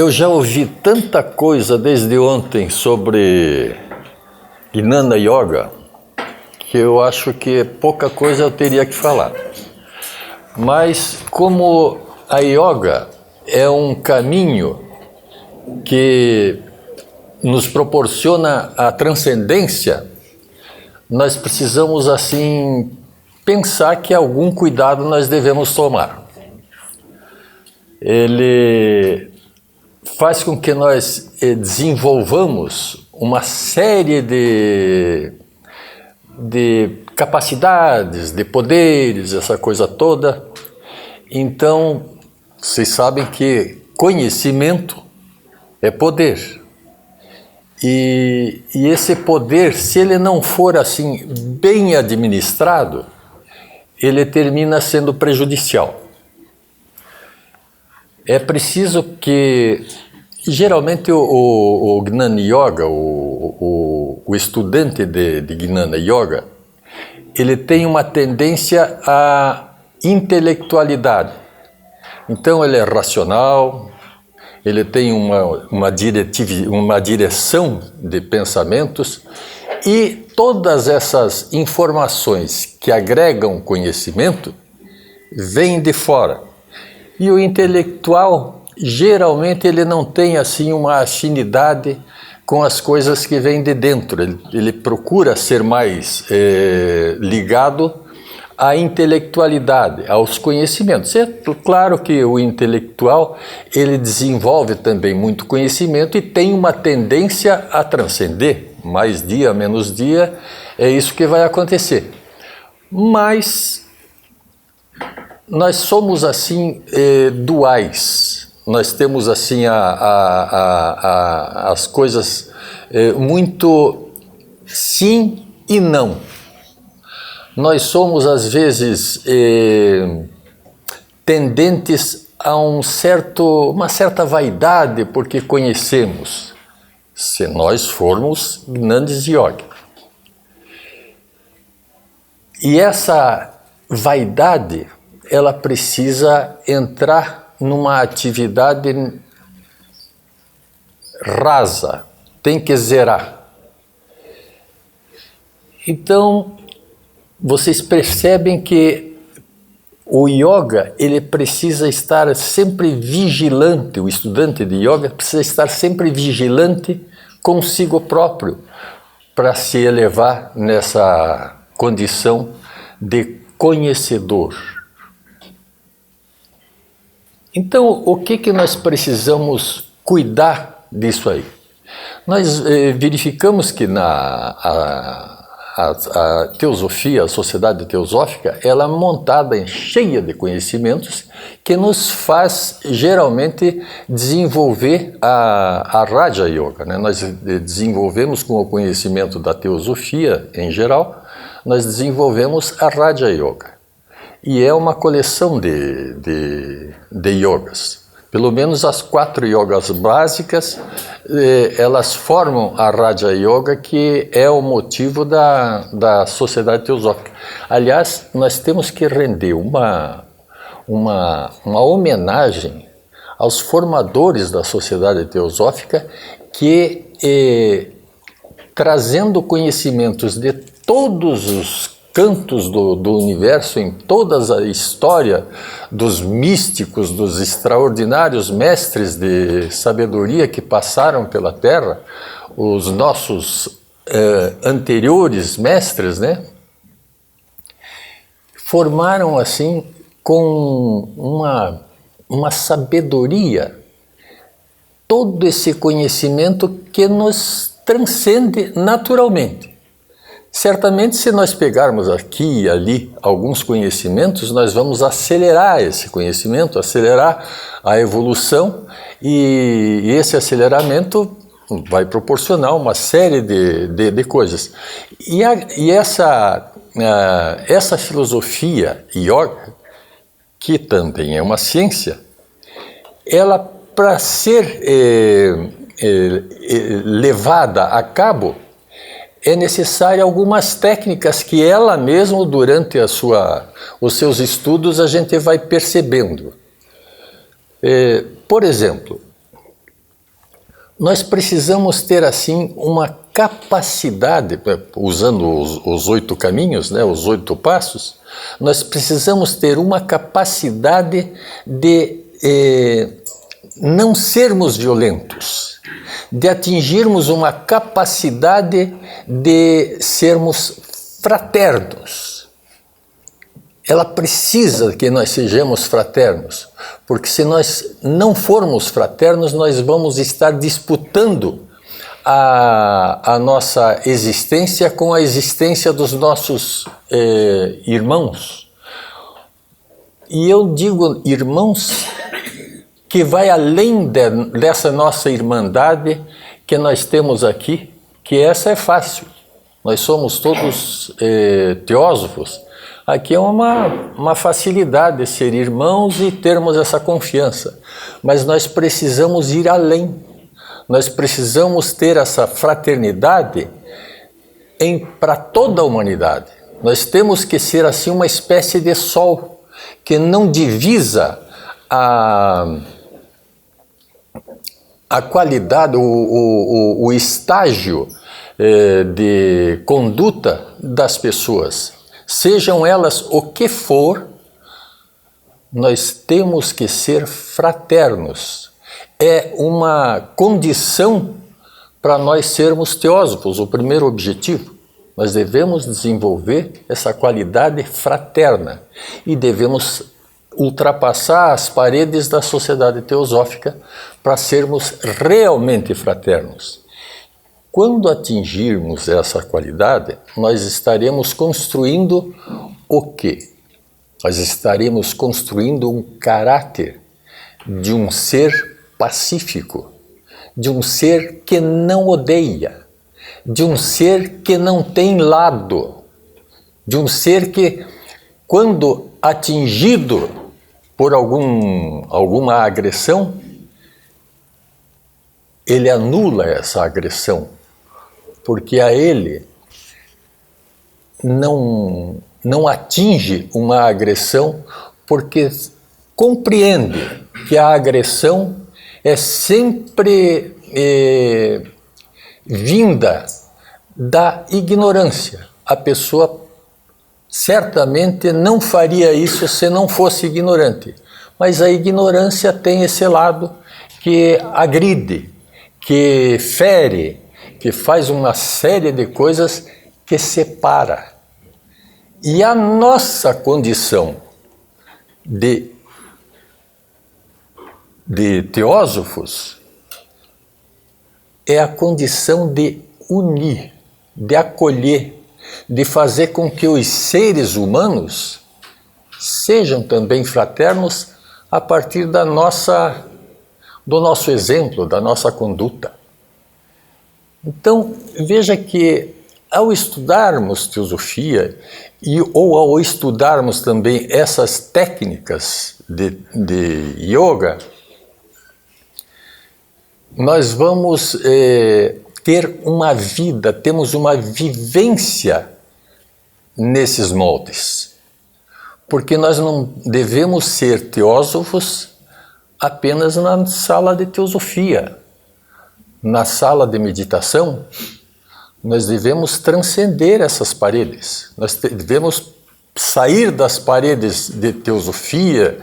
Eu já ouvi tanta coisa desde ontem sobre Jnana Yoga que eu acho que pouca coisa eu teria que falar. Mas como a yoga é um caminho que nos proporciona a transcendência, nós precisamos assim pensar que algum cuidado nós devemos tomar. Ele faz com que nós desenvolvamos uma série de capacidades, de poderes, essa coisa toda. Então, vocês sabem que conhecimento é poder. E esse poder, se ele não for assim bem administrado, ele termina sendo prejudicial. É preciso que, geralmente, o Jnana Yoga, o estudante de Jnana Yoga, ele tem uma tendência à intelectualidade. Então, ele é racional, ele tem uma direção de pensamentos, e todas essas informações que agregam conhecimento vêm de fora. E o intelectual, geralmente, ele não tem assim uma afinidade com as coisas que vêm de dentro. Ele procura ser mais ligado à intelectualidade, aos conhecimentos. É claro que o intelectual, ele desenvolve também muito conhecimento e tem uma tendência a transcender. Mais dia, menos dia, é isso que vai acontecer. Mas nós somos assim duais, nós temos assim as coisas muito sim e não. Nós somos às vezes tendentes a uma certa vaidade porque conhecemos, se nós formos Gnandis Yogi. E essa vaidade, ela precisa entrar numa atividade rasa, tem que zerar. Então, vocês percebem que o yoga, ele precisa estar sempre vigilante, o estudante de yoga precisa estar sempre vigilante consigo próprio para se elevar nessa condição de conhecedor. Então, o que nós precisamos cuidar disso aí? Nós verificamos que a teosofia, a sociedade teosófica, ela é montada cheia de conhecimentos que nos faz, geralmente, desenvolver a Raja Yoga, né? Nós desenvolvemos com o conhecimento da teosofia em geral, nós desenvolvemos a Raja Yoga. E é uma coleção de yogas. Pelo menos as 4 yogas básicas, elas formam a Raja Yoga, que é o motivo da sociedade teosófica. Aliás, nós temos que render uma homenagem aos formadores da sociedade teosófica que, trazendo conhecimentos de todos os cantos do universo, em toda a história dos místicos, dos extraordinários mestres de sabedoria que passaram pela Terra, os nossos anteriores mestres, né? Formaram assim com uma sabedoria todo esse conhecimento que nos transcende naturalmente. Certamente, se nós pegarmos aqui e ali alguns conhecimentos, nós vamos acelerar esse conhecimento, acelerar a evolução, e esse aceleramento vai proporcionar uma série de coisas. E essa filosofia yoga, que também é uma ciência, ela, para ser levada a cabo, é necessário algumas técnicas que ela mesma, durante os seus estudos, a gente vai percebendo. Por exemplo, nós precisamos ter assim uma capacidade, usando os 8 caminhos, né, os 8 passos, nós precisamos ter uma capacidade de não sermos violentos, de atingirmos uma capacidade de sermos fraternos. Ela precisa que nós sejamos fraternos, porque se nós não formos fraternos, nós vamos estar disputando a nossa existência com a existência dos nossos irmãos. E eu digo irmãos que vai além dessa nossa irmandade que nós temos aqui, que essa é fácil. Nós somos todos teósofos. Aqui é uma facilidade ser irmãos e termos essa confiança. Mas nós precisamos ir além. Nós precisamos ter essa fraternidade para toda a humanidade. Nós temos que ser assim uma espécie de sol que não divisa a qualidade, o estágio de conduta das pessoas. Sejam elas o que for, nós temos que ser fraternos. É uma condição para nós sermos teósofos, o primeiro objetivo. Nós devemos desenvolver essa qualidade fraterna e devemos ultrapassar as paredes da sociedade teosófica para sermos realmente fraternos. Quando atingirmos essa qualidade, nós estaremos construindo o quê? Nós estaremos construindo um caráter de um ser pacífico, de um ser que não odeia, de um ser que não tem lado, de um ser que, quando atingido por alguma agressão, ele anula essa agressão, porque a ele não atinge uma agressão, porque compreende que a agressão é sempre vinda da ignorância. A pessoa certamente não faria isso se não fosse ignorante, mas a ignorância tem esse lado que agride, que fere, que faz uma série de coisas que separa. E a nossa condição de teósofos é a condição de unir, de acolher, de fazer com que os seres humanos sejam também fraternos a partir do nosso exemplo, da nossa conduta. Então, veja que ao estudarmos teosofia ou ao estudarmos também essas técnicas de yoga, nós vamos ter uma vida, temos uma vivência nesses moldes. Porque nós não devemos ser teósofos apenas na sala de teosofia. Na sala de meditação, nós devemos transcender essas paredes. Nós devemos sair das paredes de teosofia,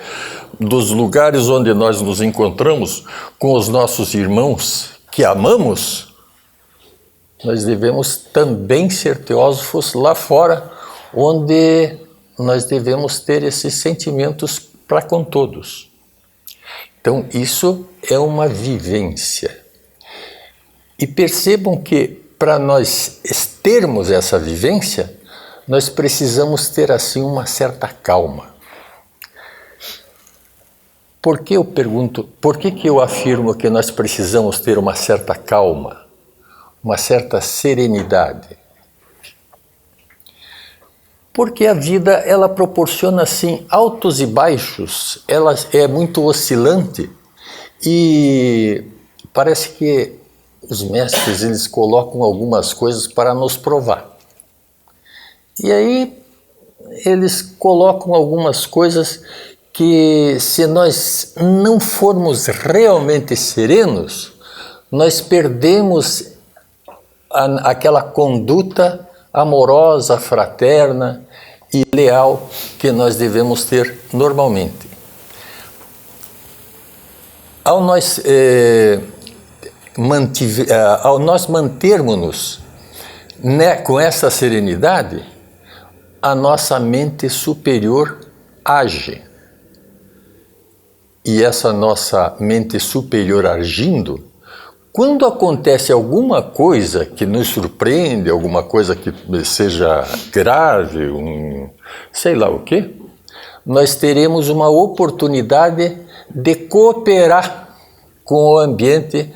dos lugares onde nós nos encontramos com os nossos irmãos que amamos. Nós devemos também ser teósofos lá fora, onde nós devemos ter esses sentimentos para com todos. Então, isso é uma vivência. E percebam que, para nós termos essa vivência, nós precisamos ter, assim, uma certa calma. Por que eu pergunto, por que eu afirmo que nós precisamos ter uma certa calma, uma certa serenidade? Porque a vida, ela proporciona, assim, altos e baixos, ela é muito oscilante e parece que os mestres, eles colocam algumas coisas para nos provar. E aí, eles colocam algumas coisas que, se nós não formos realmente serenos, nós perdemos aquela conduta amorosa, fraterna e leal que nós devemos ter normalmente. Ao nós mantermos-nos com essa serenidade, a nossa mente superior age. E essa nossa mente superior agindo, quando acontece alguma coisa que nos surpreende, alguma coisa que seja grave, sei lá o quê, nós teremos uma oportunidade de cooperar com o ambiente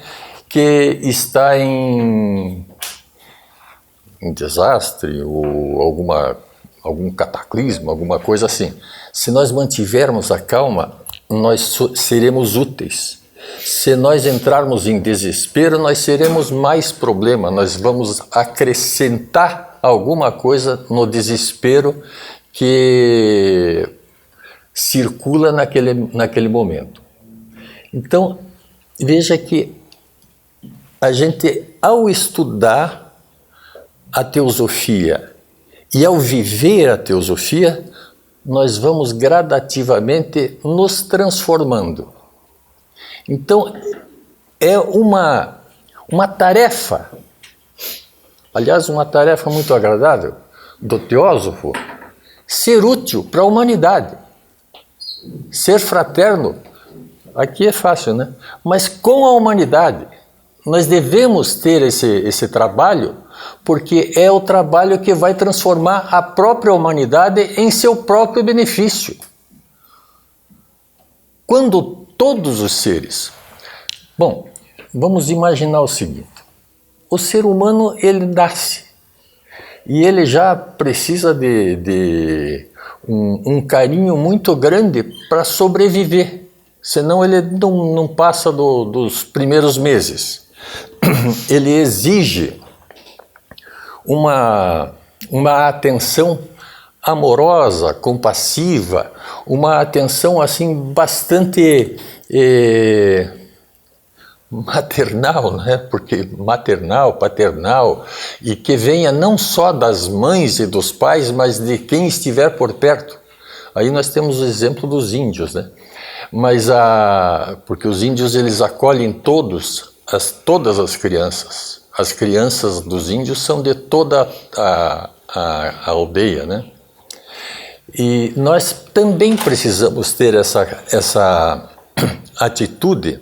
que está em desastre ou algum cataclismo, alguma coisa assim. Se nós mantivermos a calma, nós seremos úteis. Se nós entrarmos em desespero, nós teremos mais problema, nós vamos acrescentar alguma coisa no desespero que circula naquele momento. Então, veja que a gente, ao estudar a teosofia e ao viver a teosofia, nós vamos gradativamente nos transformando. Então, é uma tarefa, aliás, uma tarefa muito agradável do teósofo, ser útil para a humanidade, ser fraterno. Aqui é fácil, né? Mas com a humanidade, nós devemos ter esse trabalho, porque é o trabalho que vai transformar a própria humanidade em seu próprio benefício. Quando todos os seres... Bom, vamos imaginar o seguinte. O ser humano, ele nasce. E ele já precisa de um carinho muito grande para sobreviver. Senão ele não passa dos primeiros meses. Ele exige uma atenção amorosa, compassiva, uma atenção assim bastante maternal, né? Porque maternal, paternal, e que venha não só das mães e dos pais, mas de quem estiver por perto. Aí nós temos o exemplo dos índios, né? Mas porque os índios, eles acolhem todas as crianças. As crianças dos índios são de toda a aldeia, né? E nós também precisamos ter essa atitude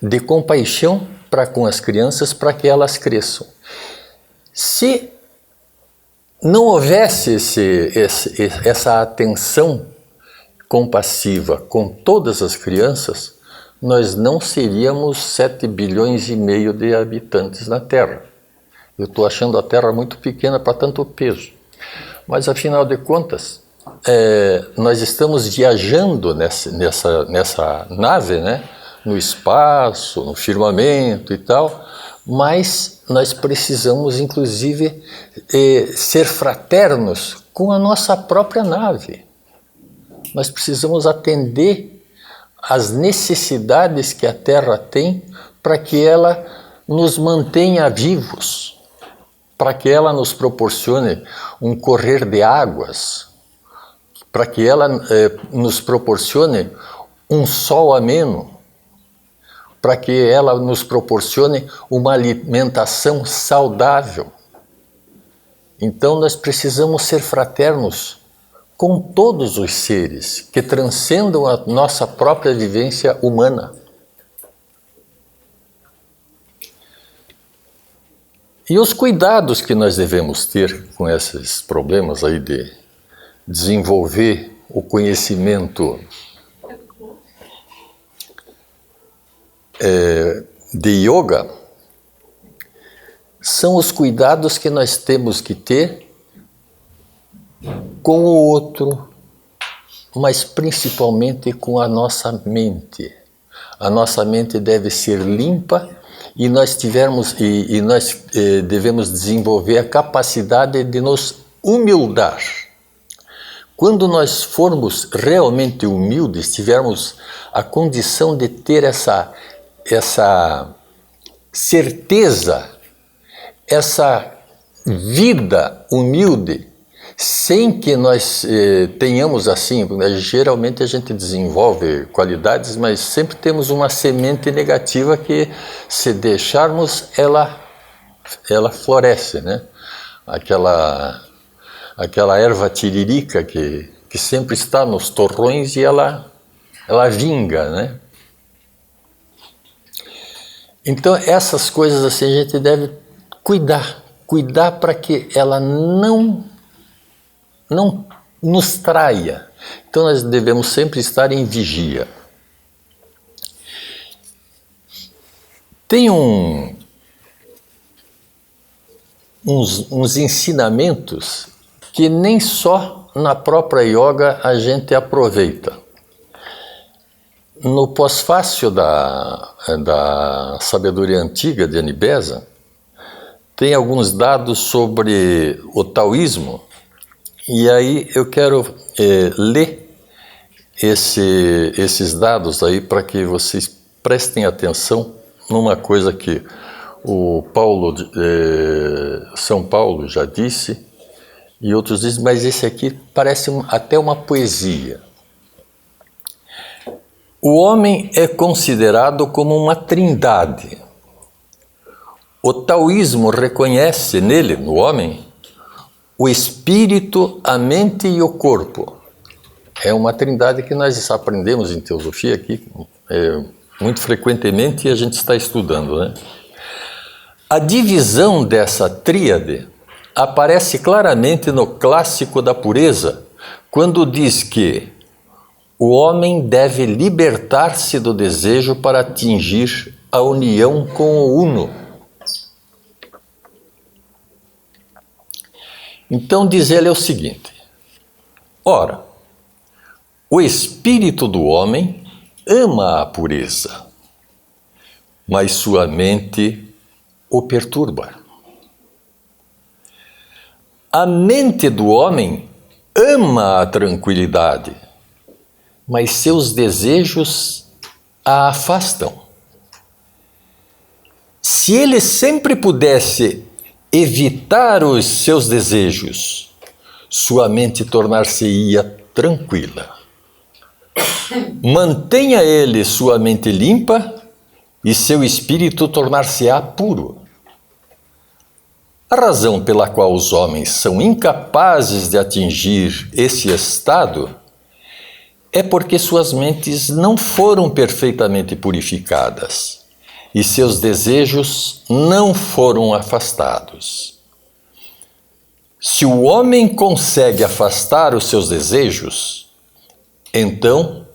de compaixão para com as crianças, para que elas cresçam. Se não houvesse essa atenção compassiva com todas as crianças, nós não seríamos 7 bilhões e meio de habitantes na Terra. Eu estou achando a Terra muito pequena para tanto peso. Mas, afinal de contas, nós estamos viajando nessa nave, né? No espaço, no firmamento e tal, mas nós precisamos, inclusive, ser fraternos com a nossa própria nave. Nós precisamos atender às necessidades que a Terra tem para que ela nos mantenha vivos, para que ela nos proporcione um correr de águas, para que ela nos proporcione um sol ameno, para que ela nos proporcione uma alimentação saudável. Então nós precisamos ser fraternos com todos os seres que transcendam a nossa própria vivência humana. E os cuidados que nós devemos ter com esses problemas aí de desenvolver o conhecimento de yoga, são os cuidados que nós temos que ter com o outro, mas principalmente com a nossa mente. A nossa mente deve ser limpa e nós devemos desenvolver a capacidade de nos humildar. Quando nós formos realmente humildes, tivermos a condição de ter essa certeza, essa vida humilde, sem que nós tenhamos assim, geralmente a gente desenvolve qualidades, mas sempre temos uma semente negativa que, se deixarmos, ela floresce, né? Aquela erva tiririca que sempre está nos torrões e ela vinga, né? Então essas coisas assim a gente deve cuidar para que ela não nos traia. Então nós devemos sempre estar em vigia. Tem uns ensinamentos que nem só na própria yoga a gente aproveita. No pós-fácil da sabedoria antiga de Anibesa, tem alguns dados sobre o taoísmo, e aí eu quero ler esses dados aí para que vocês prestem atenção numa coisa que o São Paulo já disse, e outros dizem, mas esse aqui parece até uma poesia. O homem é considerado como uma trindade. O taoísmo reconhece nele, no homem, o espírito, a mente e o corpo. É uma trindade que nós aprendemos em teosofia aqui, muito frequentemente, e a gente está estudando, né? A divisão dessa tríade aparece claramente no Clássico da Pureza, quando diz que o homem deve libertar-se do desejo para atingir a união com o Uno. Então diz ele o seguinte: ora, o espírito do homem ama a pureza, mas sua mente o perturba. A mente do homem ama a tranquilidade, mas seus desejos a afastam. Se ele sempre pudesse evitar os seus desejos, sua mente tornar-se-ia tranquila. Mantenha ele sua mente limpa e seu espírito tornar-se-á puro. A razão pela qual os homens são incapazes de atingir esse estado é porque suas mentes não foram perfeitamente purificadas e seus desejos não foram afastados. Se o homem consegue afastar os seus desejos, então,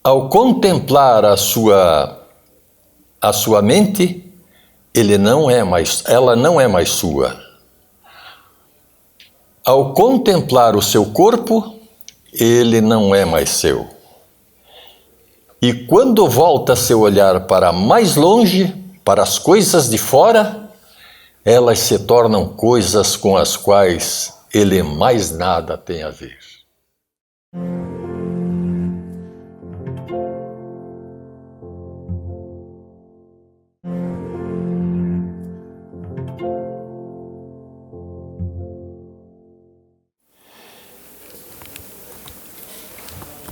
ao contemplar a sua mente, ela não é mais sua. Ao contemplar o seu corpo, ele não é mais seu. E quando volta seu olhar para mais longe, para as coisas de fora, elas se tornam coisas com as quais ele mais nada tem a ver.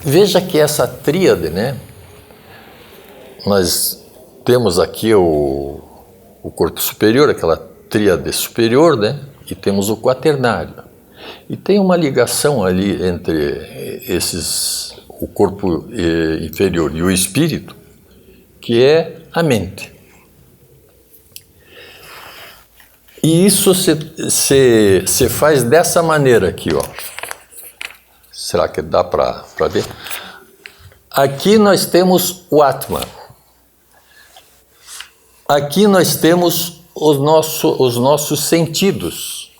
Veja que essa tríade, né? Nós temos aqui o corpo superior, aquela tríade superior, né? E temos o quaternário. E tem uma ligação ali entre o corpo inferior e o espírito, que é a mente. E isso se faz dessa maneira aqui, ó. Será que dá para ver? Aqui nós temos o Atman. Aqui nós temos os nossos sentidos,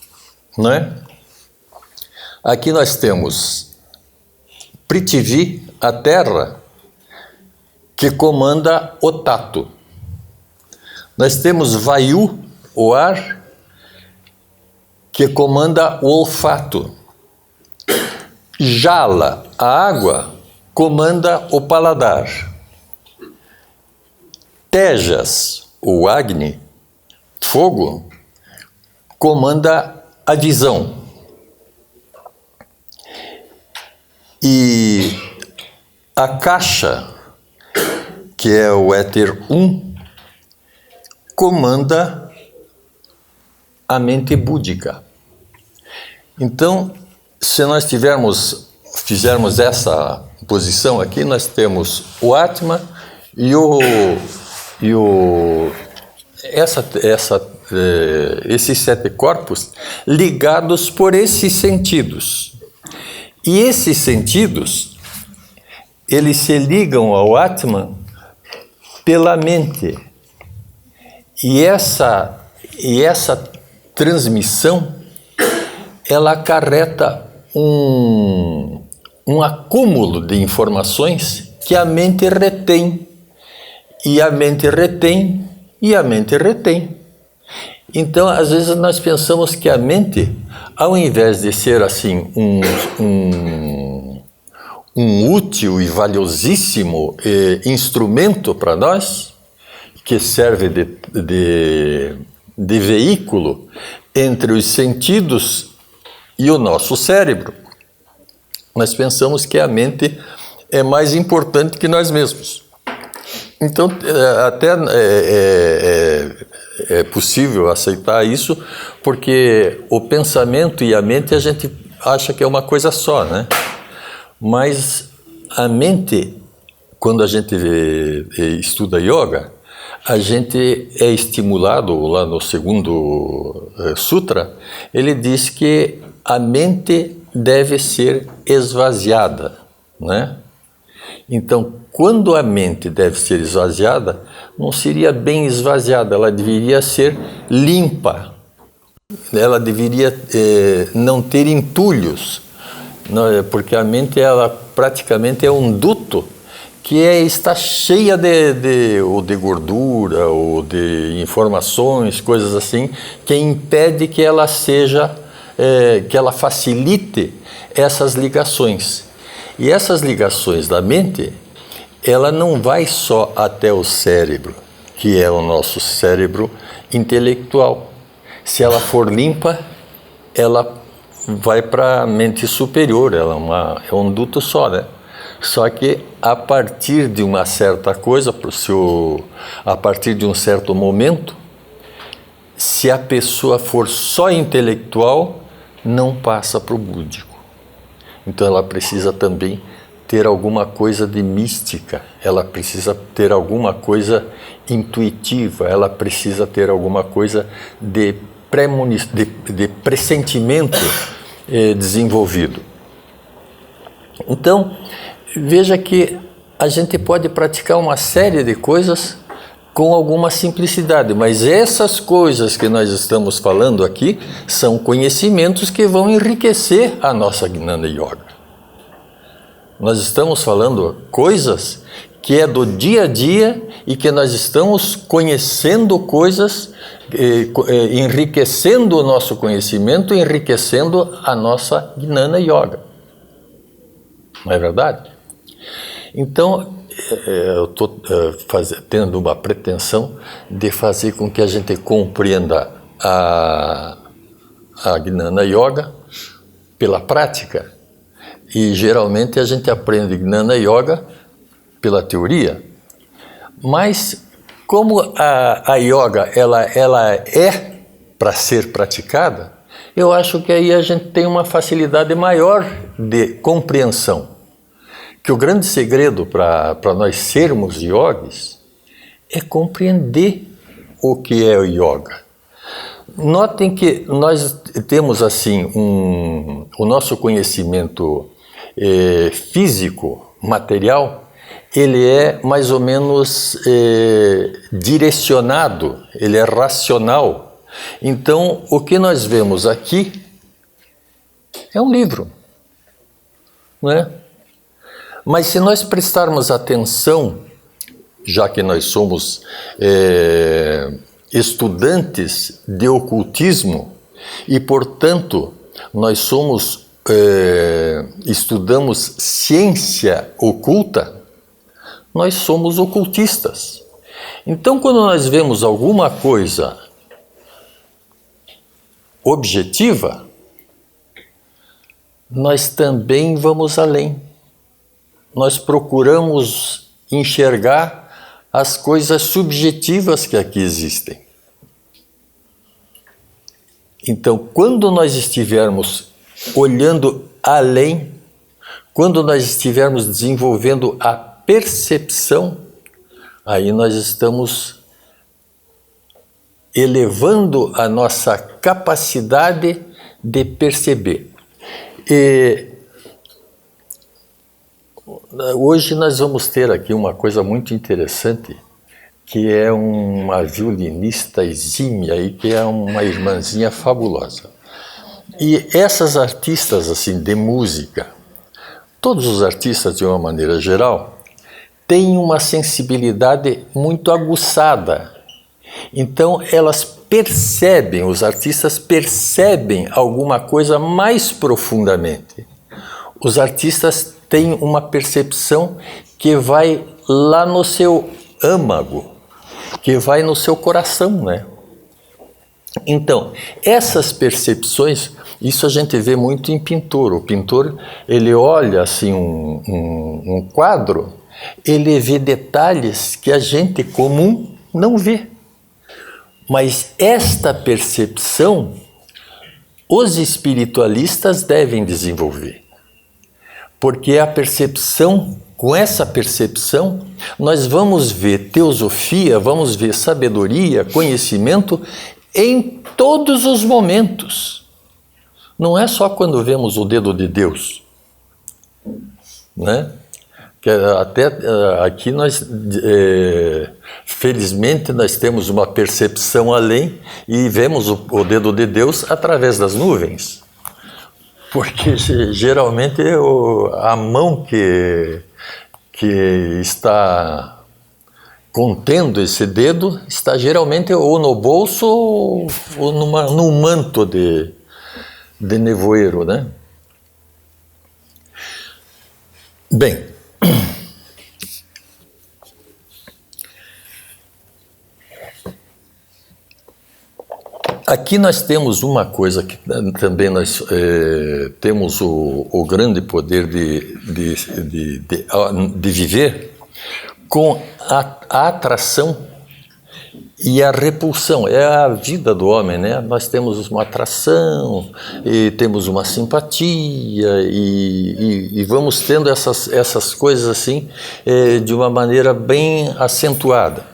né? Aqui nós temos Prithvi, a terra, que comanda o tato. Nós temos Vayu, o ar, que comanda o olfato. Jala, a água, comanda o paladar. Tejas, o Agni, fogo, comanda a visão. E a caixa, que é o éter 1, comanda a mente búdica. Então, se nós fizermos essa posição aqui, nós temos o Atma e esses 7 corpos ligados por esses sentidos. E esses sentidos, eles se ligam ao Atman pela mente. E essa transmissão, ela acarreta um acúmulo de informações que a mente retém. E a mente retém, e a mente retém. Então, às vezes, nós pensamos que a mente, ao invés de ser assim um útil e valiosíssimo instrumento para nós, que serve de veículo entre os sentidos e o nosso cérebro, nós pensamos que a mente é mais importante que nós mesmos. Então, até é possível aceitar isso, porque o pensamento e a mente a gente acha que é uma coisa só, né? Mas a mente, quando a gente estuda yoga, a gente é estimulado, lá no segundo sutra, ele diz que a mente deve ser esvaziada, né? Então, quando a mente deve ser esvaziada, não seria bem esvaziada, ela deveria ser limpa. Ela deveria não ter entulhos, porque a mente, ela praticamente é um duto que está cheia de gordura ou de informações, coisas assim, que impede que ela que ela facilite essas ligações. E essas ligações da mente, ela não vai só até o cérebro, que é o nosso cérebro intelectual. Se ela for limpa, ela vai para a mente superior, ela é um duto só, né? Só que a partir de uma certa coisa, a partir de um certo momento, se a pessoa for só intelectual, não passa para o búdico. Então ela precisa também ter alguma coisa de mística, ela precisa ter alguma coisa intuitiva, ela precisa ter alguma coisa de pressentimento desenvolvido. Então, veja que a gente pode praticar uma série de coisas com alguma simplicidade, mas essas coisas que nós estamos falando aqui são conhecimentos que vão enriquecer a nossa Gnana Yoga. Nós estamos falando coisas que é do dia a dia e que nós estamos conhecendo coisas, enriquecendo o nosso conhecimento, enriquecendo a nossa Gnana Yoga. Não é verdade? Então, eu estou tendo uma pretensão de fazer com que a gente compreenda a Gnana Yoga pela prática. E geralmente a gente aprende Gnana Yoga pela teoria. Mas como a yoga ela é para ser praticada, eu acho que aí a gente tem uma facilidade maior de compreensão. Que o grande segredo para nós sermos yogis é compreender o que é o yoga. Notem que nós temos assim o nosso conhecimento físico, material, ele é mais ou menos direcionado, ele é racional. Então, o que nós vemos aqui é um livro, não é? Mas se nós prestarmos atenção, já que nós somos estudantes de ocultismo e, portanto, nós somos estudamos ciência oculta, nós somos ocultistas. Então, quando nós vemos alguma coisa objetiva, nós também vamos além. Nós procuramos enxergar as coisas subjetivas que aqui existem. Então, quando nós estivermos olhando além, quando nós estivermos desenvolvendo a percepção, aí nós estamos elevando a nossa capacidade de perceber. E hoje nós vamos ter aqui uma coisa muito interessante, que é uma violinista exímia aí, que é uma irmãzinha fabulosa. E essas artistas assim de música, todos os artistas de uma maneira geral, têm uma sensibilidade muito aguçada. Então elas percebem, os artistas percebem alguma coisa mais profundamente. Os artistas têm uma percepção que vai lá no seu âmago, que vai no seu coração, né? Então, essas percepções, isso a gente vê muito em pintor. O pintor, ele olha assim um quadro, ele vê detalhes que a gente comum não vê. Mas esta percepção, os espiritualistas devem desenvolver. Porque a percepção, com essa percepção, nós vamos ver teosofia, vamos ver sabedoria, conhecimento em todos os momentos. Não é só quando vemos o dedo de Deus, né? Que até aqui nós, felizmente, nós temos uma percepção além e vemos o dedo de Deus através das nuvens. Porque geralmente a mão que está contendo esse dedo está geralmente ou no bolso ou num manto de nevoeiro, né? Bem, aqui nós temos uma coisa que também nós temos o grande poder de viver com a atração e a repulsão. É a vida do homem, né? Nós temos uma atração e temos uma simpatia e vamos tendo essas coisas assim de uma maneira bem acentuada.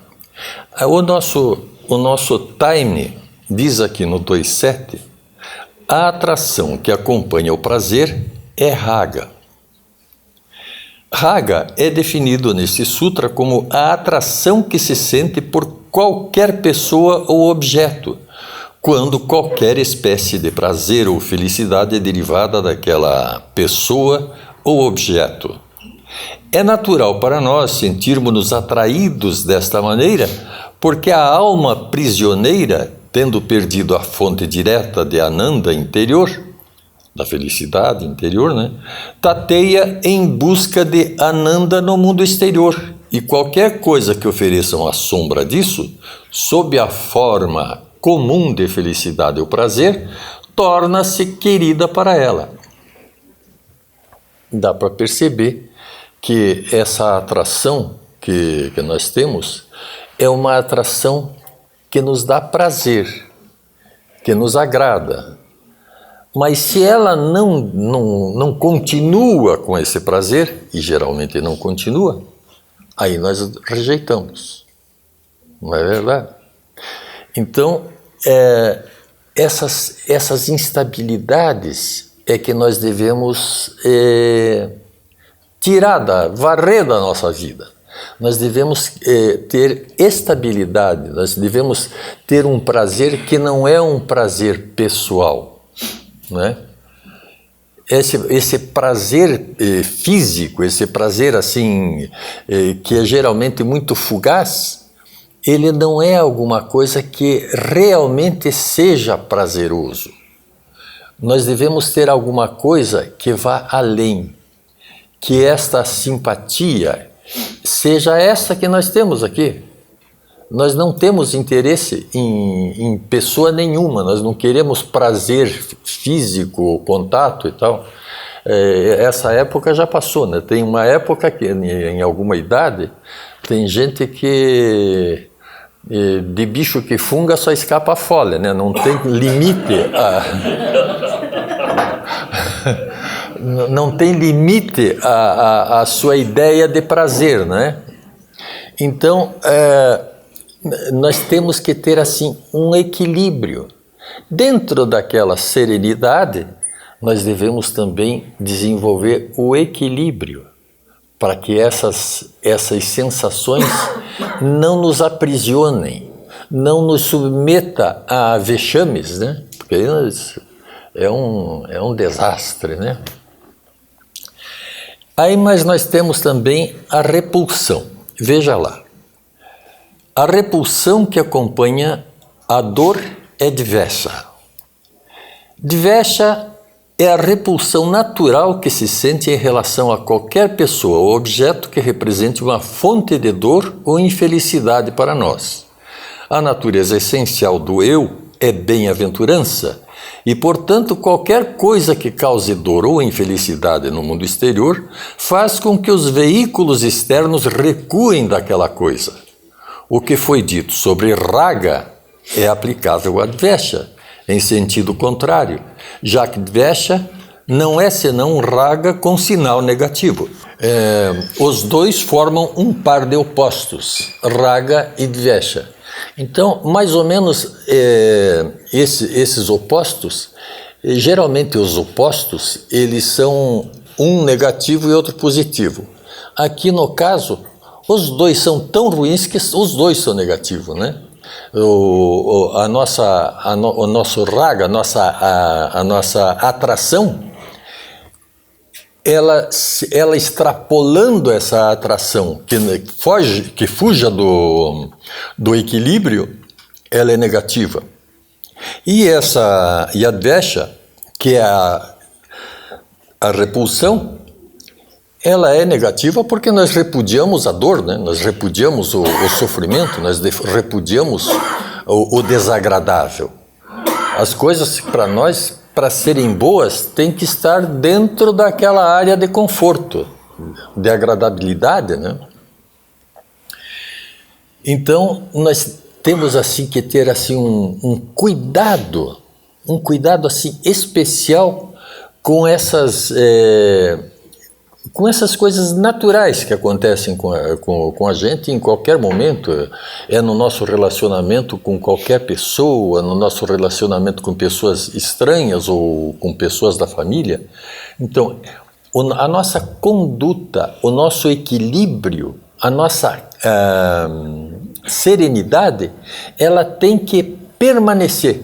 O nosso time diz aqui no 2.7, a atração que acompanha o prazer é raga. Raga é definido neste sutra como a atração que se sente por qualquer pessoa ou objeto, quando qualquer espécie de prazer ou felicidade é derivada daquela pessoa ou objeto. É natural para nós sentirmos-nos atraídos desta maneira, porque a alma prisioneira, tendo perdido a fonte direta de Ananda interior, da felicidade interior, né, tateia em busca de Ananda no mundo exterior, e qualquer coisa que ofereçam a sombra disso, sob a forma comum de felicidade ou prazer, torna-se querida para ela. Dá para perceber que essa atração que nós temos é uma atração que nos dá prazer, que nos agrada. Mas se ela não continua com esse prazer, e geralmente não continua, aí nós rejeitamos. Não é verdade? Então, essas instabilidades é que nós devemos varrer da nossa vida. Nós devemos ter estabilidade, nós devemos ter um prazer que não é um prazer pessoal, né? Esse prazer físico, esse prazer assim, que é geralmente muito fugaz, ele não é alguma coisa que realmente seja prazeroso. nós devemos ter alguma coisa que vá além, que esta simpatia seja essa que nós temos aqui. Nós não temos interesse em pessoa nenhuma, nós não queremos prazer físico, contato e tal. Essa época já passou, né? Tem uma época que, em alguma idade, tem gente que de bicho que funga só escapa a folha, né? Não tem limite não tem limite a sua ideia de prazer, né? Então, nós temos que ter assim um equilíbrio. Dentro daquela serenidade, nós devemos também desenvolver o equilíbrio para que essas sensações não nos aprisionem, não nos submeta a vexames, né? Porque é um desastre, né? Aí, mas nós temos também a repulsão. Veja lá. A repulsão que acompanha a dor é dvesha. Dvesha é a repulsão natural que se sente em relação a qualquer pessoa ou objeto que represente uma fonte de dor ou infelicidade para nós. A natureza essencial do eu é bem-aventurança e, portanto, qualquer coisa que cause dor ou infelicidade no mundo exterior faz com que os veículos externos recuem daquela coisa. O que foi dito sobre raga é aplicável a dvesha, em sentido contrário, já que dvesha não é senão um raga com sinal negativo. Os dois formam um par de opostos, raga e dvesha. Então, mais ou menos, esses opostos, geralmente os opostos, eles são um negativo e outro positivo. Aqui no caso, os dois são tão ruins que os dois são negativos, né? O nosso raga, a nossa atração, ela extrapolando essa atração que fuja do equilíbrio, ela é negativa. E a dvesha, que é a repulsão, ela é negativa porque nós repudiamos a dor, né? Nós repudiamos o sofrimento, nós repudiamos o desagradável. As coisas para nós, para serem boas, tem que estar dentro daquela área de conforto, de agradabilidade, né? Então, nós temos assim que ter assim um cuidado assim especial com essas coisas naturais que acontecem com a gente em qualquer momento, no nosso relacionamento com qualquer pessoa, no nosso relacionamento com pessoas estranhas ou com pessoas da família. Então, a nossa conduta, o nosso equilíbrio, a nossa serenidade, ela tem que permanecer.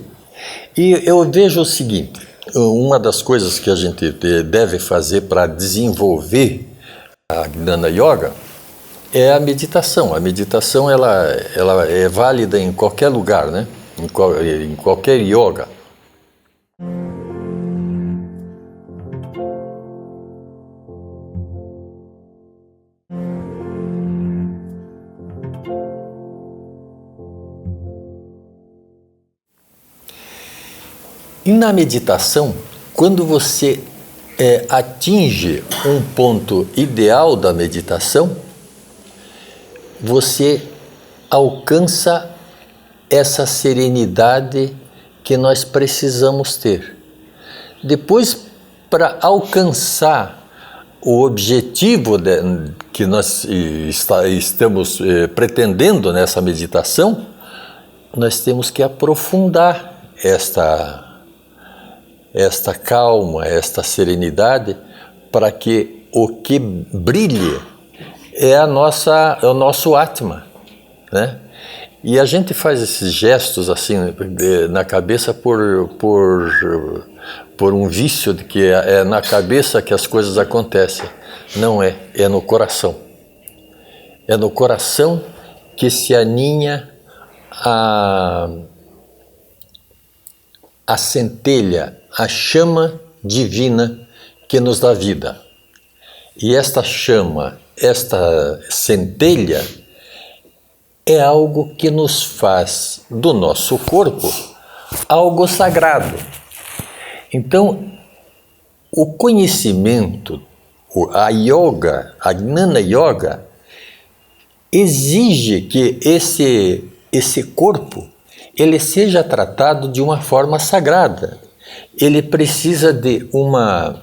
E eu vejo o seguinte: uma das coisas que a gente deve fazer para desenvolver a Gnana Yoga é a meditação. A meditação ela é válida em qualquer lugar, né? Em qualquer yoga. E na meditação, quando você atinge um ponto ideal da meditação, você alcança essa serenidade que nós precisamos ter. Depois, para alcançar o objetivo que nós estamos pretendendo nessa meditação, nós temos que aprofundar esta calma, esta serenidade, para que o que brilhe é o nosso Atma, né? E a gente faz esses gestos assim na cabeça por um vício de que é na cabeça que as coisas acontecem. Não é no coração. É no coração que se aninha a centelha, a chama divina que nos dá vida. E esta chama, esta centelha, é algo que nos faz do nosso corpo algo sagrado. Então, o conhecimento, a yoga, a Gnana Yoga, exige que esse corpo ele seja tratado de uma forma sagrada. Ele precisa de uma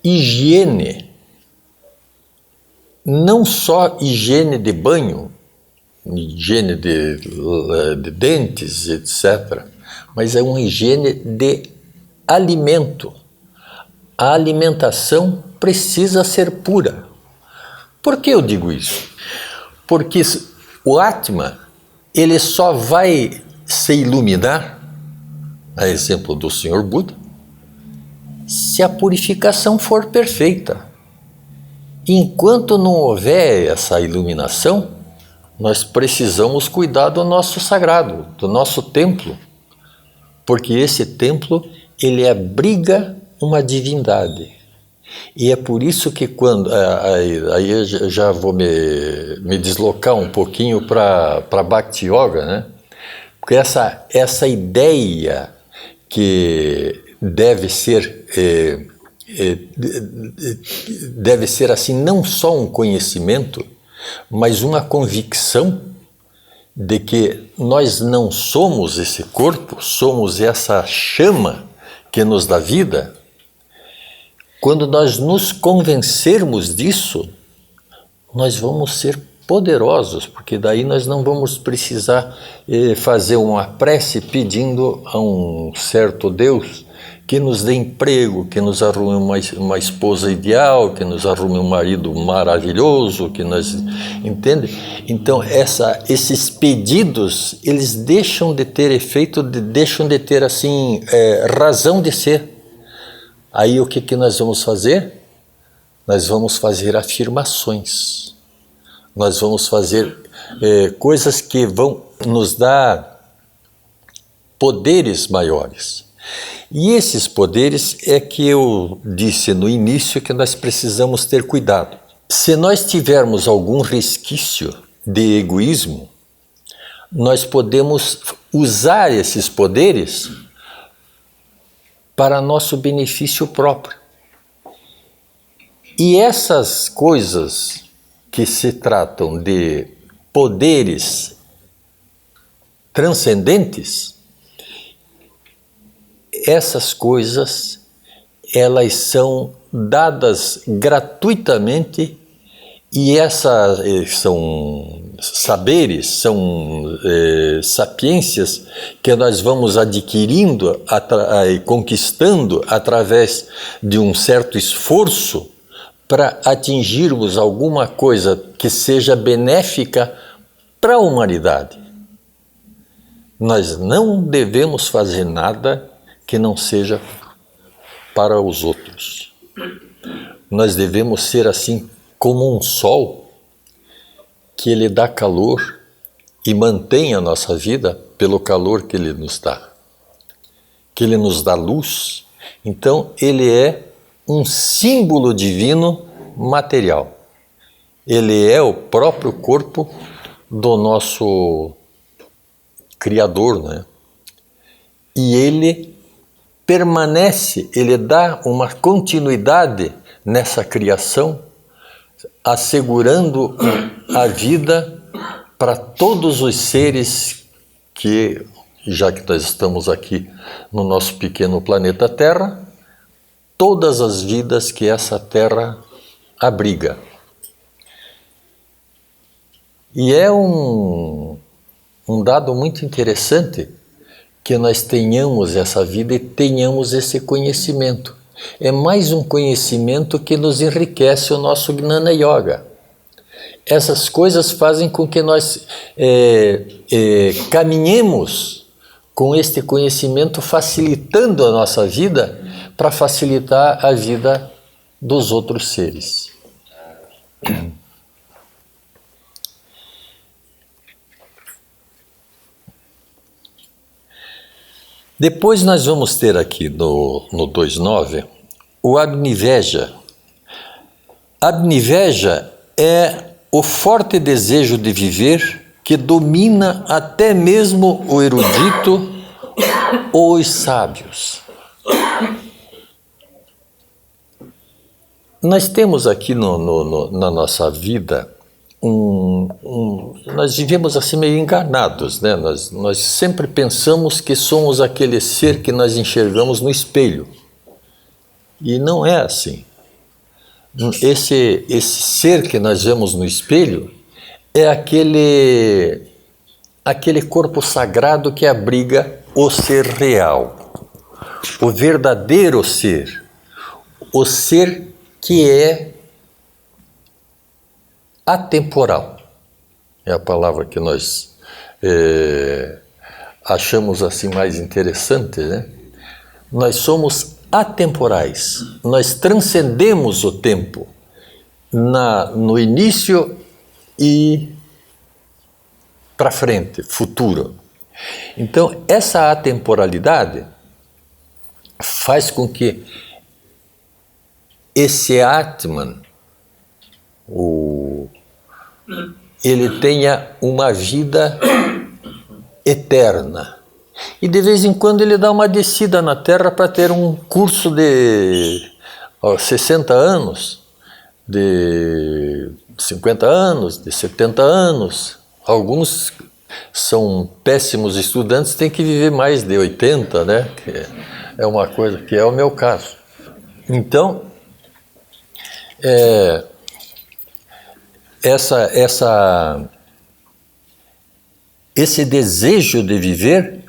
higiene, não só higiene de banho, higiene de dentes, etc., mas é uma higiene de alimento. A alimentação precisa ser pura. Por que eu digo isso? Porque o Atma, ele só vai se iluminar, a exemplo do Senhor Buda, se a purificação for perfeita. Enquanto não houver essa iluminação, nós precisamos cuidar do nosso sagrado, do nosso templo, porque esse templo, ele abriga uma divindade. E é por isso que quando... Aí eu já vou me deslocar um pouquinho para Bhakti Yoga, né? Porque essa ideia que deve ser assim, não só um conhecimento, mas uma convicção de que nós não somos esse corpo, somos essa chama que nos dá vida. Quando nós nos convencermos disso, nós vamos ser poderosos, porque daí nós não vamos precisar fazer uma prece pedindo a um certo Deus que nos dê emprego, que nos arrume uma esposa ideal, que nos arrume um marido maravilhoso, que nós... Entende? Então, esses pedidos, eles deixam de ter efeito, deixam de ter, assim, razão de ser. Aí, o que nós vamos fazer? Nós vamos fazer afirmações. Nós vamos fazer coisas que vão nos dar poderes maiores. E esses poderes é que eu disse no início que nós precisamos ter cuidado. Se nós tivermos algum resquício de egoísmo, nós podemos usar esses poderes para nosso benefício próprio. E essas coisas que se tratam de poderes transcendentes, essas coisas, elas são dadas gratuitamente e são saberes, são sapiências que nós vamos adquirindo e conquistando através de um certo esforço para atingirmos alguma coisa que seja benéfica para a humanidade. Nós não devemos fazer nada que não seja para os outros. Nós devemos ser assim como um sol que ele dá calor e mantém a nossa vida pelo calor que ele nos dá. Que ele nos dá luz. Então, ele é um símbolo divino material. Ele é o próprio corpo do nosso Criador, né? E ele permanece, ele dá uma continuidade nessa criação, assegurando a vida para todos os seres que, já que nós estamos aqui no nosso pequeno planeta Terra, todas as vidas que essa Terra abriga. E é um dado muito interessante que nós tenhamos essa vida e tenhamos esse conhecimento. É mais um conhecimento que nos enriquece o nosso Gnana Yoga. Essas coisas fazem com que nós caminhemos com este conhecimento, facilitando a nossa vida para facilitar a vida dos outros seres. Depois nós vamos ter aqui no 2.9 o abniveja. Abniveja é o forte desejo de viver que domina até mesmo o erudito ou os sábios. Nós temos aqui na nossa vida nós vivemos assim meio enganados, né? Nós sempre pensamos que somos aquele ser que nós enxergamos no espelho. E não é assim. Esse ser que nós vemos no espelho é aquele corpo sagrado que abriga o ser real, o verdadeiro ser, o ser que é atemporal. É a palavra que nós achamos assim mais interessante, né? Nós somos atemporais, nós transcendemos o tempo no início e para frente, futuro. Então, essa atemporalidade faz com que esse Atman, ele tenha uma vida eterna. E de vez em quando ele dá uma descida na Terra para ter um curso de 60 anos, de 50 anos, de 70 anos. Alguns são péssimos estudantes, têm que viver mais de 80, né? Que é uma coisa que é o meu caso. Então, esse desejo de viver,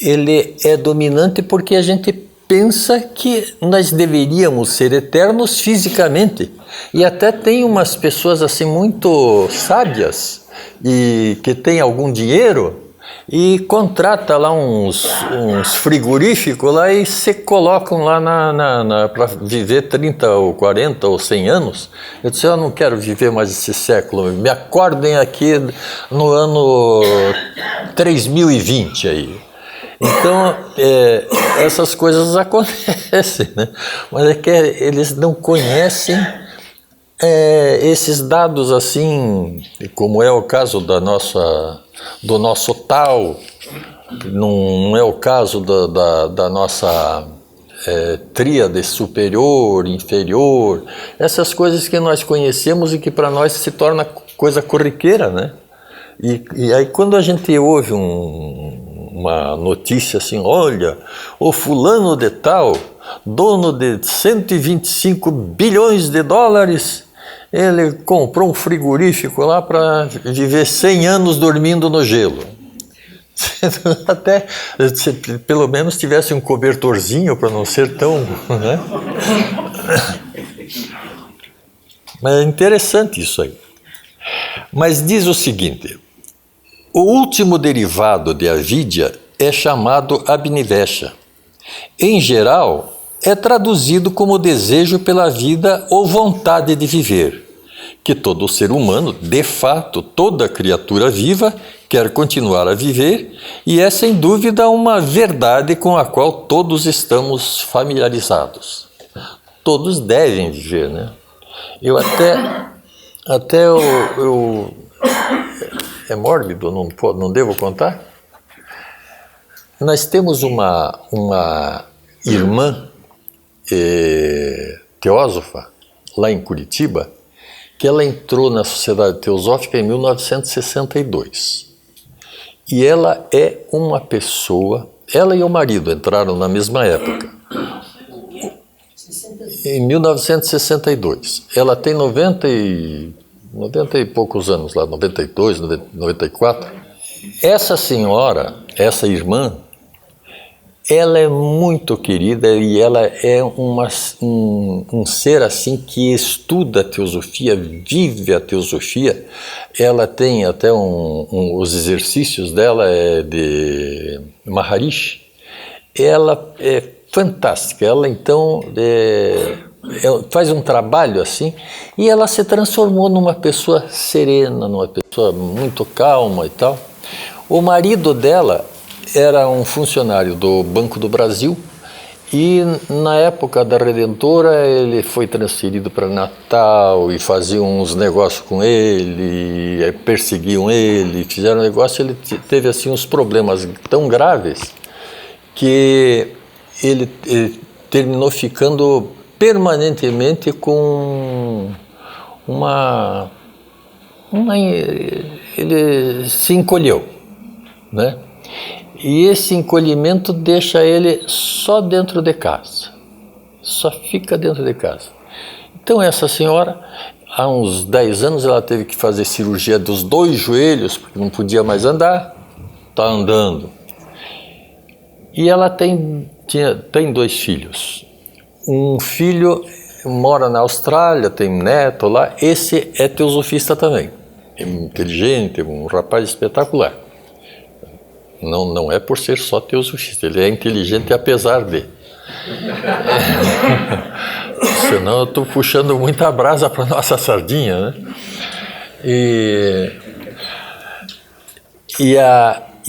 ele é dominante porque a gente pensa que nós deveríamos ser eternos fisicamente. E até tem umas pessoas assim muito sábias e que têm algum dinheiro e contrata lá uns frigoríficos lá e se colocam lá para viver 30 ou 40 ou 100 anos. Eu disse, eu não quero viver mais esse século, me acordem aqui no ano 3020 aí. Então, essas coisas acontecem, né? Mas é que eles não conhecem esses dados assim, como é o caso do nosso tal, não é o caso da nossa tríade superior, inferior, essas coisas que nós conhecemos e que para nós se torna coisa corriqueira, né? E aí quando a gente ouve uma notícia assim, olha, o fulano de tal, dono de 125 bilhões de dólares, ele comprou um frigorífico lá para viver 100 anos dormindo no gelo. Até se pelo menos tivesse um cobertorzinho para não ser tão... né? Mas é interessante isso aí. Mas diz o seguinte, o último derivado de avidya é chamado abnivesha. Em geral, é traduzido como desejo pela vida ou vontade de viver, que todo ser humano, de fato, toda criatura viva, quer continuar a viver, e é sem dúvida uma verdade com a qual todos estamos familiarizados. Todos devem viver, né? Eu é mórbido, não devo contar? Nós temos uma irmã teósofa, lá em Curitiba, que ela entrou na Sociedade Teosófica em 1962. E ela é uma pessoa, ela e o marido entraram na mesma época, em 1962. Ela tem 90 e poucos anos lá, 92, 94. Essa senhora, essa irmã, ela é muito querida e ela é um ser assim que estuda a teosofia, vive a teosofia. Ela tem até os exercícios dela de Maharishi. Ela é fantástica. Ela então faz um trabalho assim e ela se transformou numa pessoa serena, numa pessoa muito calma e tal. O marido dela era um funcionário do Banco do Brasil e na época da Redentora ele foi transferido para Natal e faziam uns negócios com ele, perseguiam ele, fizeram negócio. Ele teve assim uns problemas tão graves que ele terminou ficando permanentemente com ele se encolheu, né? E esse encolhimento deixa ele só dentro de casa, só fica dentro de casa. Então essa senhora, há uns 10 anos, ela teve que fazer cirurgia dos 2 joelhos, porque não podia mais andar, está andando. E ela tem 2 filhos. Um filho mora na Austrália, tem neto lá, esse é teosofista também, é inteligente, um rapaz espetacular. Não é por ser só teosofista, ele é inteligente apesar de. Senão eu estou puxando muita brasa para nossa sardinha, né? E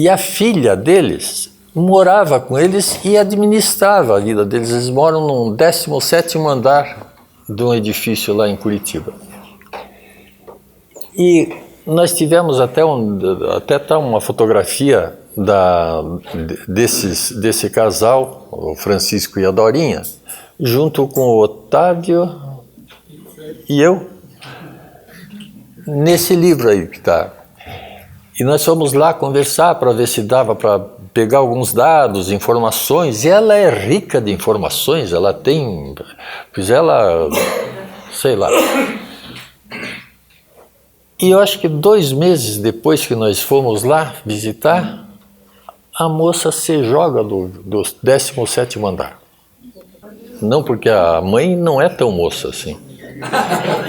a filha deles morava com eles e administrava a vida deles. Eles moram num 17º andar de um edifício lá em Curitiba. E nós tivemos até tá uma fotografia desse casal, o Francisco e a Dorinha, junto com o Otávio e eu, nesse livro aí que está. E nós fomos lá conversar para ver se dava para pegar alguns dados, informações, e ela é rica de informações, ela tem, sei lá. E eu acho que 2 meses depois que nós fomos lá visitar, a moça se joga do 17º andar. Não, porque a mãe não é tão moça assim.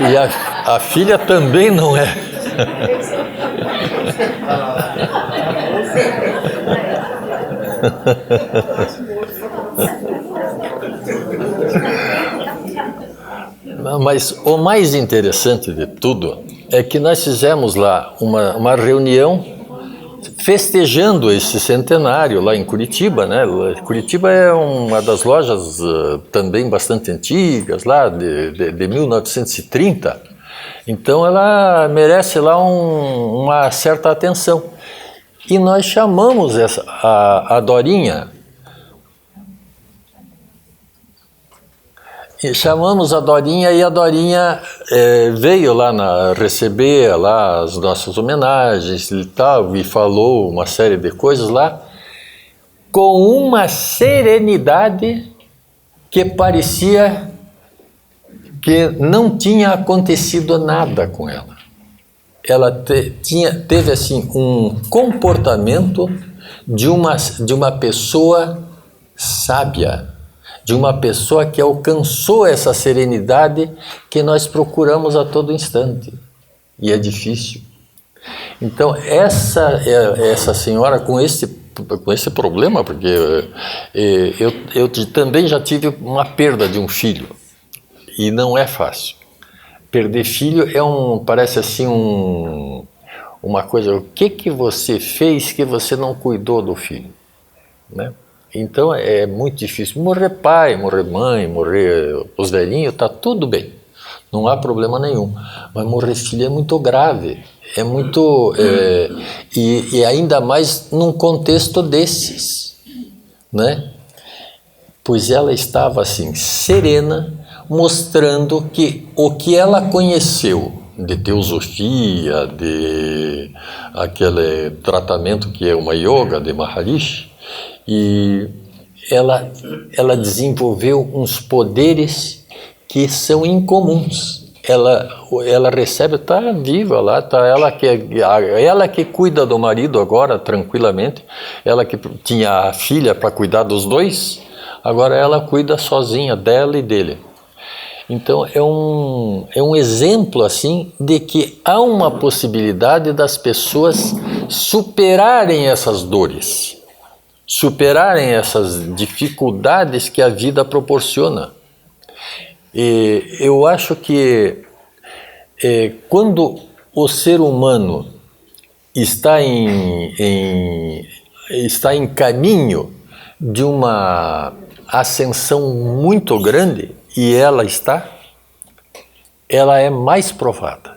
E a filha também não é. Mas o mais interessante de tudo é que nós fizemos lá uma reunião festejando esse centenário lá em Curitiba, né? Curitiba é uma das lojas também bastante antigas, lá de 1930. Então ela merece lá uma certa atenção. E nós chamamos a Dorinha. E chamamos a Dorinha e a Dorinha veio lá receber lá as nossas homenagens e tal, e falou uma série de coisas lá, com uma serenidade que parecia que não tinha acontecido nada com ela. Ela teve assim um comportamento de uma pessoa sábia, de uma pessoa que alcançou essa serenidade que nós procuramos a todo instante. E é difícil. Então, essa senhora com esse problema, porque eu também já tive uma perda de um filho. E não é fácil. Perder filho parece assim uma coisa, o que você fez que você não cuidou do filho, né? Então é muito difícil. Morrer pai, morrer mãe, morrer os velhinhos, tá tudo bem, não há problema nenhum. Mas morrer filho é muito grave, é muito e ainda mais num contexto desses, né? Pois ela estava assim serena, mostrando que o que ela conheceu de teosofia, de aquele tratamento que é uma yoga de Maharishi, e ela desenvolveu uns poderes que são incomuns. Ela recebe, está viva lá, ela que cuida do marido agora tranquilamente, ela que tinha a filha para cuidar dos 2, agora ela cuida sozinha dela e dele. Então é um exemplo assim de que há uma possibilidade das pessoas superarem essas dores, superarem essas dificuldades que a vida proporciona. E eu acho que quando o ser humano está está em caminho de uma ascensão muito grande, e ela é mais provada.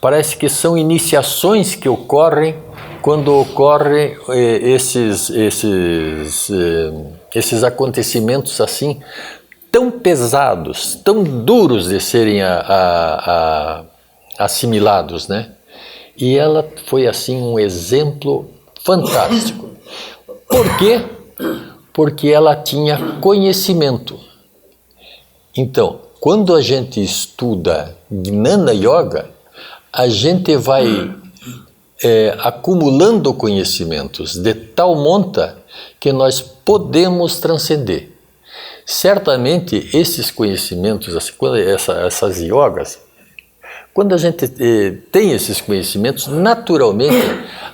Parece que são iniciações que ocorrem quando ocorrem esses acontecimentos assim, tão pesados, tão duros de serem assimilados, né? E ela foi assim um exemplo fantástico. Por quê? Porque ela tinha conhecimento. Então, quando a gente estuda Gnana Yoga, a gente vai acumulando conhecimentos de tal monta que nós podemos transcender. Certamente, esses conhecimentos, essas yogas, quando a gente tem esses conhecimentos, naturalmente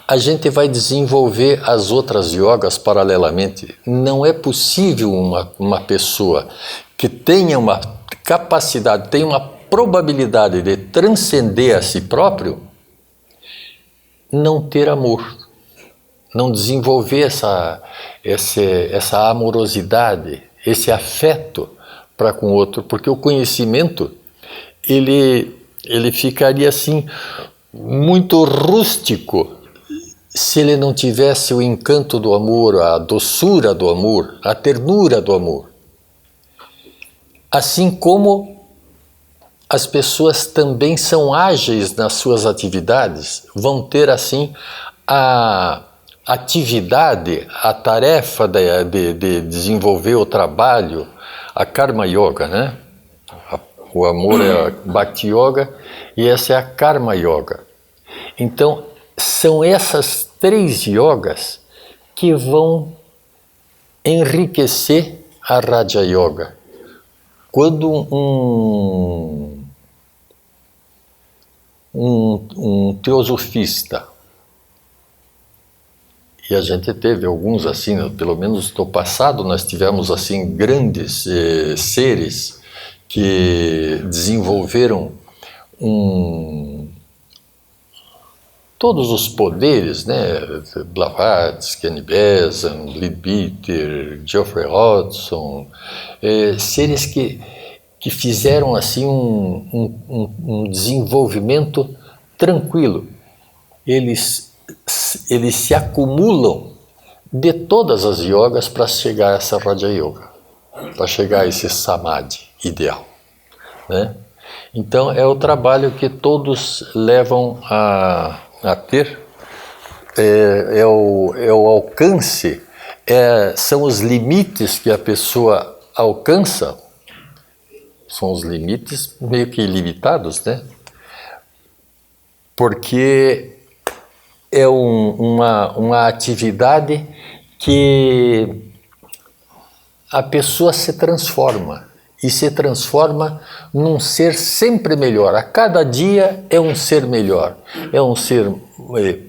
a gente vai desenvolver as outras yogas paralelamente. Não é possível uma pessoa que tenha uma capacidade, tenha uma probabilidade de transcender a si próprio, não ter amor, não desenvolver essa amorosidade, esse afeto para com o outro, porque o conhecimento, ele ficaria assim, muito rústico, se ele não tivesse o encanto do amor, a doçura do amor, a ternura do amor. Assim como as pessoas também são ágeis nas suas atividades, vão ter assim a atividade, a tarefa de desenvolver o trabalho, a Karma Yoga, né? O amor é a Bhakti Yoga e essa é a Karma Yoga. Então, são essas 3 yogas que vão enriquecer a Raja Yoga. Quando um teosofista, e a gente teve alguns assim, pelo menos no passado nós tivemos assim grandes seres que desenvolveram todos os poderes, né? Blavatsky, Kenny Besant, Leadbeater, Geoffrey Hodgson, seres que fizeram assim um desenvolvimento tranquilo. Eles se acumulam de todas as yogas para chegar a essa Raja Yoga, para chegar a esse Samadhi ideal, né? Então é o trabalho que todos levam a ter, é o alcance, são os limites que a pessoa alcança, são os limites meio que ilimitados, né? Porque é uma atividade que a pessoa se transforma, e se transforma num ser sempre melhor. A cada dia é um ser melhor, é um ser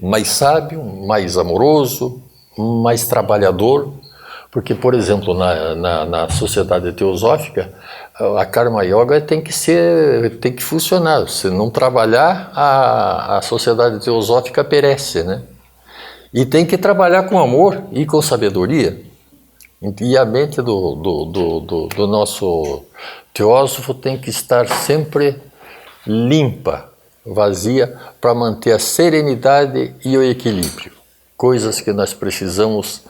mais sábio, mais amoroso, mais trabalhador, porque, por exemplo, na sociedade teosófica, a Karma Yoga tem que funcionar. Se não trabalhar, a sociedade teosófica perece, né? E tem que trabalhar com amor e com sabedoria. E a mente do nosso teósofo tem que estar sempre limpa, vazia, para manter a serenidade e o equilíbrio. Coisas que nós precisamos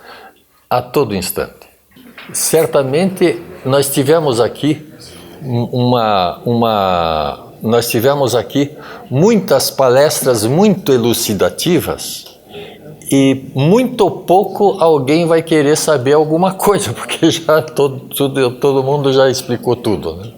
a todo instante. Certamente nós tivemos aqui muitas palestras muito elucidativas, e muito pouco alguém vai querer saber alguma coisa, porque já todo mundo já explicou tudo, né?